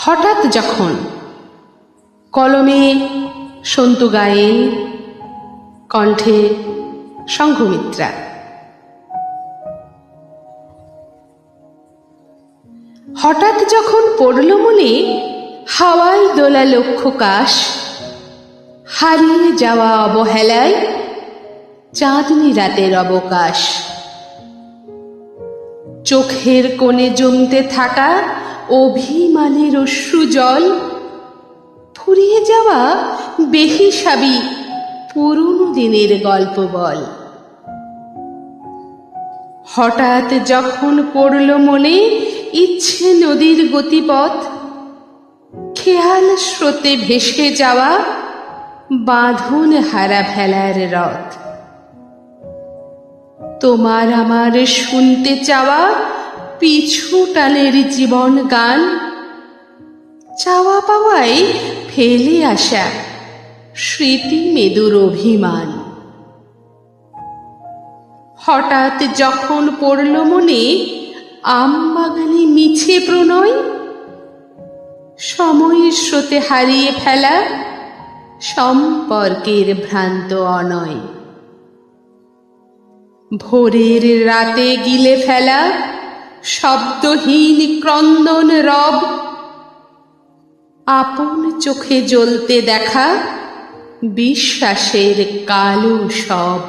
হঠাৎ যখন কলমে সন্তু গায়েন, কণ্ঠে সংঘমিত্রা। হঠাৎ যখন পড়ল মনে হাওয়ায় দোলা লক্ষ কাশ, হারিয়ে যাওয়া অবহেলায় চাঁদনি রাতের অবকাশ। চোখের কোণে জমতে থাকা অভিমানের অশ্রু জল, ফুরিয়ে যাওয়া বেহিসাবি পুরনো দিনের গল্প বল। হঠাৎ যখন পড়ল মনে ইচ্ছে নদীর গতিপথ, খেয়াল স্রোতে ভেসে যাওয়া বাঁধন হারা ভেলার রথ। তোমার আমার শুনতে চাওয়া পিছু টানের জীবন গান, চাওয়া পাওয়াই ফেলে আসা স্মৃতি মেদুর অভিমান। হঠাৎ যখন পড়ল মনে আমবাগানে মিছে প্রণয়, সময়ের স্রোতে হারিয়ে ফেলা সম্পর্কের ভ্রান্ত অনয়। ভোরের রাতে গিলে ফেলা শব্দহীন ক্রন্দন রব, আপন চোখে জ্বলতে দেখা বিশ্বাসের কালো সব।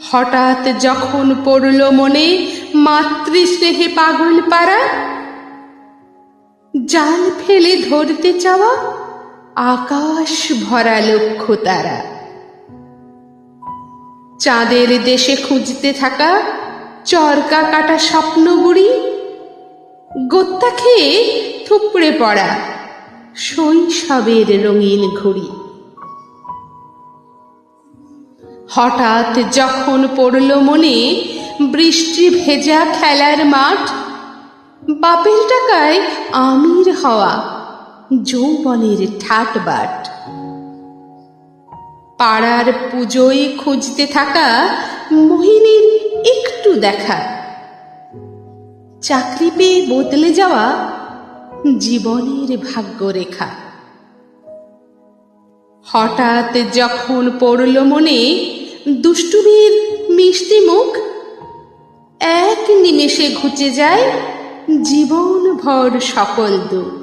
হঠাৎ যখন পড়ল মনে মাতৃস্নেহে পাগল পারা, জাল ফেলে ধরতে চাওয়া আকাশ ভরা লক্ষ তারা। চাঁদের দেশে খুঁজতে থাকা চরকা কাটা স্বপ্নগুড়ি, গোত্তা খেয়ে থুপড়ে পড়া শৈশবের রঙিন ঘুড়ি। হঠাৎ যখন পড়ল মনে বৃষ্টি ভেজা খেলার মাঠ, বাপের টাকায় আমির হওয়া যৌবনের ঠাট বাট। পাড়ার পুজোয় খুঁজতে থাকা মোহিনীর একটু দেখা, চাকরি পেয়ে বদলে যাওয়া জীবনের ভাগ্যরেখা। হঠাৎ যখন পড়ল মনে দুষ্টুমির মিষ্টি মুখ, এক নিমেষে ঘুচে যায় জীবন ভর সকল দুঃখ।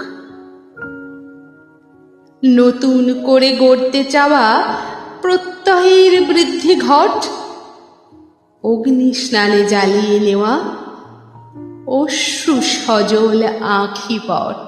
নতুন করে গড়তে চাওয়া প্রত্যয়ের বৃদ্ধি ঘট, অগ্নি স্নানে জ্বালিয়ে নেওয়া অশ্রু সজল আঁখি পট।